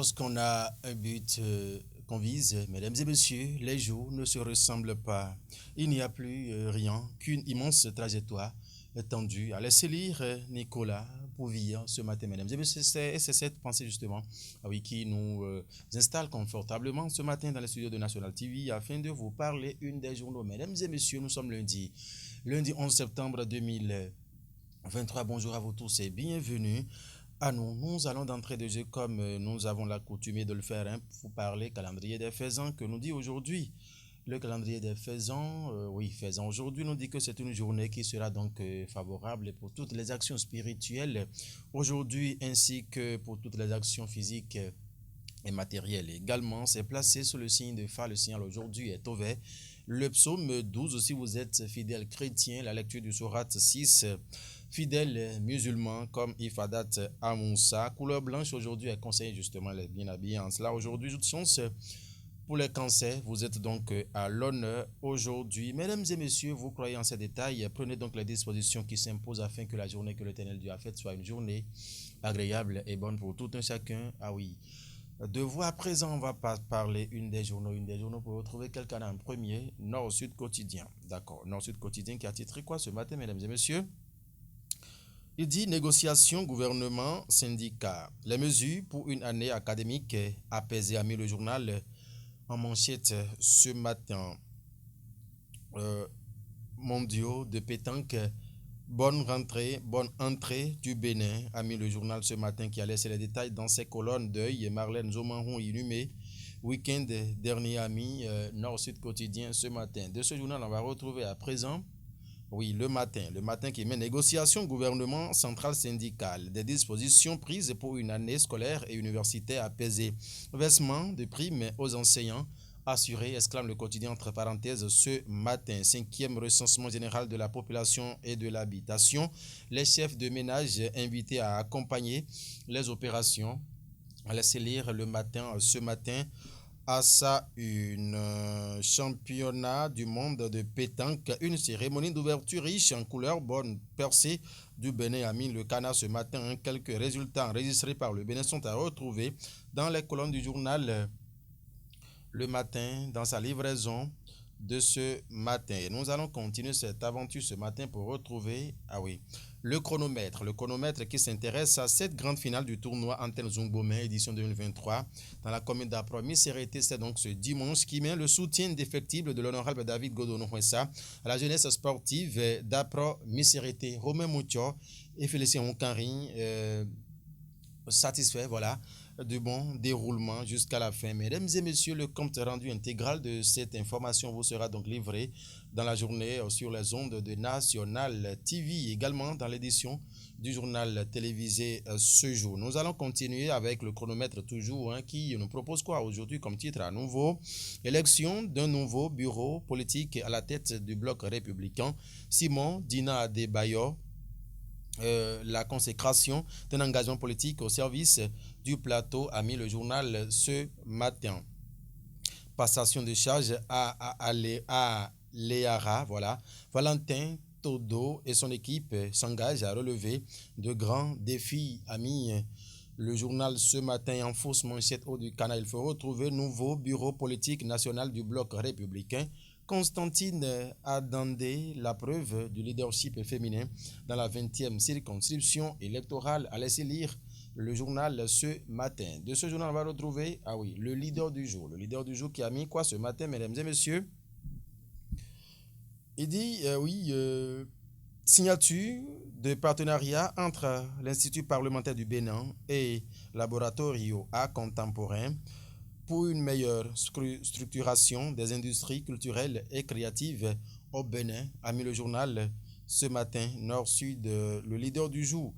Lorsqu'on a un but qu'on vise, mesdames et messieurs, les jours ne se ressemblent pas. Il n'y a plus rien qu'une immense trajectoire tendue à laisser lire Nicolas Pouville ce matin, mesdames et messieurs. C'est cette pensée justement oui, qui nous installe confortablement ce matin dans les studios de National TV afin de vous parler une des journaux. Mesdames et messieurs, nous sommes lundi 11 septembre 2023. Bonjour à vous tous et bienvenue à nous. Nous allons d'entrée de jeu comme nous avons l'accoutumé de le faire, pour parler calendrier des faisans que nous dit aujourd'hui. Le calendrier des faisans, faisans aujourd'hui nous dit que c'est une journée qui sera donc favorable pour toutes les actions spirituelles aujourd'hui ainsi que pour toutes les actions physiques et matérielles. Également, c'est placé sous le signe de Fa. Le signal aujourd'hui est au vert. Le psaume 12, si vous êtes fidèle chrétien, la lecture du sourate 6, fidèles musulmans comme Ifadat Amoussa. Couleur blanche aujourd'hui est conseillé justement les bien habillés en cela. Aujourd'hui, toute chance pour les cancers. Vous êtes donc à l'honneur aujourd'hui. Mesdames et messieurs, vous croyez en ces détails. Prenez donc les dispositions qui s'imposent afin que la journée que l'Éternel Dieu a faite soit une journée agréable et bonne pour tout un chacun. Ah oui. De vous à présent, on va pas parler une des journaux pour retrouver quelqu'un en premier. Nord-Sud quotidien. D'accord. Nord-Sud quotidien qui a titré quoi ce matin, mesdames et messieurs? Il dit négociation, gouvernement, syndicat. Les mesures pour une année académique apaisée a mis le journal en manchette ce matin. Mondiaux de pétanque. Bonne rentrée, bonne entrée du Bénin, a mis le journal ce matin qui a laissé les détails dans ses colonnes d'œil. Marlène Zomanhon inhumé. Week-end dernier ami Nord-Sud quotidien ce matin. De ce journal, on va retrouver à présent. Oui, le matin qui met négociation gouvernement central syndical, des dispositions prises pour une année scolaire et universitaire apaisée, versement de primes aux enseignants assuré, exclame le quotidien entre parenthèses ce matin. 5e recensement général de la population et de l'habitation. Les chefs de ménage invités à accompagner les opérations. Laissez lire le matin, ce matin, à ça une championnat du monde de pétanque, une cérémonie d'ouverture riche en couleurs, bonne percée du Bénin a mis le canard ce matin. Quelques résultats enregistrés par le Bénin sont à retrouver dans les colonnes du journal Le Matin, dans sa livraison de ce matin. Et nous allons continuer cette aventure ce matin pour retrouver, le chronomètre qui s'intéresse à cette grande finale du tournoi Antenne Zungbomé, édition 2023, dans la commune d'Apro. Misérité, c'est donc ce dimanche qui met le soutien défectible de l'honorable David Godono-Huessa à la jeunesse sportive d'Apro Misérité. Romain Moucho et Félicien Onkanri, satisfait, voilà, du bon déroulement jusqu'à la fin. Mesdames et messieurs, le compte rendu intégral de cette information vous sera donc livré dans la journée sur les ondes de National TV, également dans l'édition du journal télévisé ce jour. Nous allons continuer avec le chronomètre toujours, qui nous propose quoi aujourd'hui comme titre à nouveau? Élection d'un nouveau bureau politique à la tête du bloc républicain. Simon Dina Adebayo, la consécration d'un engagement politique au service du plateau a mis le journal ce matin. Passation de charge à Léara, voilà. Valentin Todo et son équipe s'engagent à relever de grands défis, a mis le journal ce matin en fausse manchette haut du canal. Il faut retrouver nouveau bureau politique national du bloc républicain. Constantine Adandé, la preuve du leadership féminin dans la 20e circonscription électorale, a laissé lire le journal ce matin. De ce journal, on va retrouver, le leader du jour. Le leader du jour qui a mis quoi ce matin, mesdames et messieurs? Il dit, signature de partenariat entre l'Institut parlementaire du Bénin et Laboratorio A contemporain pour une meilleure structuration des industries culturelles et créatives au Bénin, a mis le journal ce matin, Nord-Sud, le leader du jour,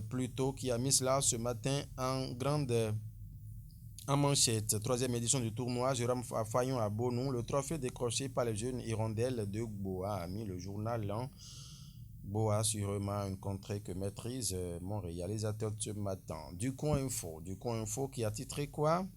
plutôt qui a mis cela ce matin en manchette. 3e édition du tournoi, Jérôme Fayon à Bonou, le trophée décroché par les jeunes hirondelles de Boa, a mis le journal en Boa, sûrement une contrée que maîtrise mon réalisateur ce matin. Du Coin Info qui a titré quoi?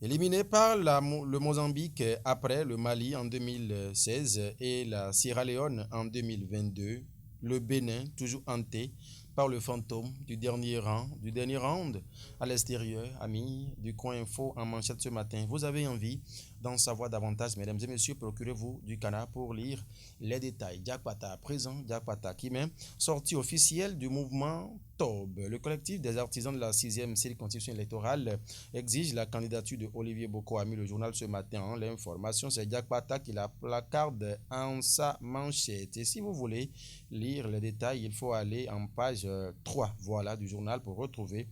Éliminé par le Mozambique après le Mali en 2016 et la Sierra Leone en 2022, le Bénin, toujours hanté par le fantôme du dernier round à l'extérieur, amis du coin info en manchette ce matin. Vous avez envie d'en savoir davantage, mesdames et messieurs, procurez-vous du canard pour lire les détails. Jack Pata à présent, Jack Pata qui met sortie officielle du mouvement TOB. Le collectif des artisans de la 6e circonscription électorale exige la candidature de Olivier Boko, a mis le journal ce matin. L'information, c'est Jack Pata qui la placarde en sa manchette. Et si vous voulez lire les détails, il faut aller en page 3 voilà, du journal pour retrouver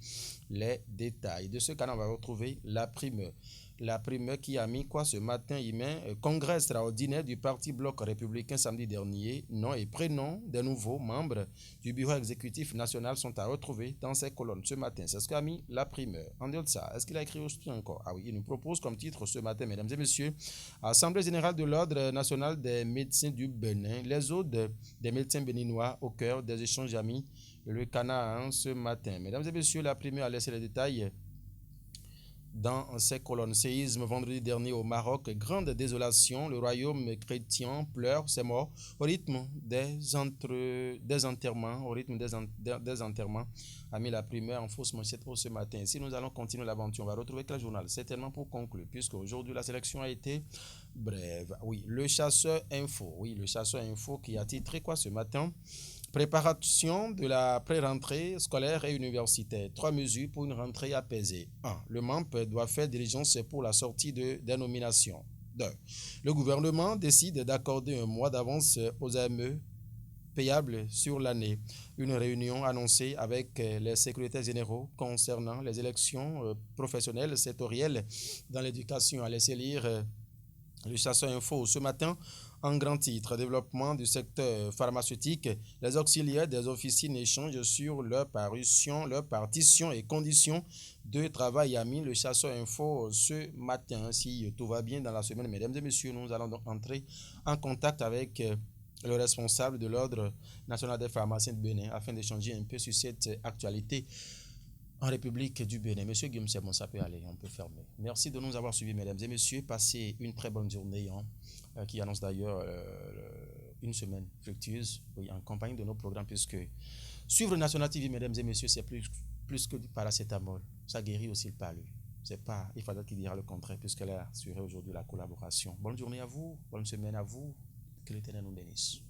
les détails. De ce canal, on va retrouver la primeur. La primeur qui a mis quoi ce matin? Il met congrès extraordinaire du Parti Bloc républicain samedi dernier. Nom et prénom des nouveaux membres du bureau exécutif national sont à retrouver dans ces colonnes ce matin. C'est ce qu'a mis la primeur. En dehors de ça, est-ce qu'il a écrit aussi encore? Ah oui, il nous propose comme titre ce matin, mesdames et messieurs, Assemblée générale de l'Ordre national des médecins du Bénin. Les autres des médecins béninois au cœur des échanges amis. Le Canaan ce matin. Mesdames et messieurs, la primeur a laissé les détails dans ces colonnes. Séisme vendredi dernier au Maroc, grande désolation, le royaume chrétien pleure, c'est mort, au rythme des enterrements, a mis la primeur en fausse manchette pour ce matin. Si nous allons continuer l'aventure, on va retrouver quel journal? Certainement pour conclure, puisque aujourd'hui la sélection a été brève. Oui, le chasseur info qui a titré quoi ce matin? Préparation de la pré-rentrée scolaire et universitaire. 3 mesures pour une rentrée apaisée. 1. Le MAMP doit faire diligence pour la sortie de dénomination. 2. Le gouvernement décide d'accorder un mois d'avance aux AME payables sur l'année. Une réunion annoncée avec les secrétaires généraux concernant les élections professionnelles sectorielles dans l'éducation. À laisser lire le chasseur info ce matin. En grand titre, développement du secteur pharmaceutique, les auxiliaires des officines échangent sur leur partition et conditions de travail, a mis le chasseur info ce matin. Si tout va bien dans la semaine, mesdames et messieurs, nous allons donc entrer en contact avec le responsable de l'Ordre national des pharmaciens de Bénin afin d'échanger un peu sur cette actualité en République du Bénin. Monsieur Guillaume, c'est bon, ça peut aller, on peut fermer. Merci de nous avoir suivis, mesdames et messieurs. Passez une très bonne journée, qui annonce d'ailleurs une semaine fructueuse, oui, en compagnie de nos programmes, puisque suivre National TV, mesdames et messieurs, c'est plus que du paracétamol. Ça guérit aussi le palu. C'est pas, il faudra qu'il dira le contraire, puisqu'elle a assuré aujourd'hui la collaboration. Bonne journée à vous, bonne semaine à vous, que l'Éternel nous bénisse.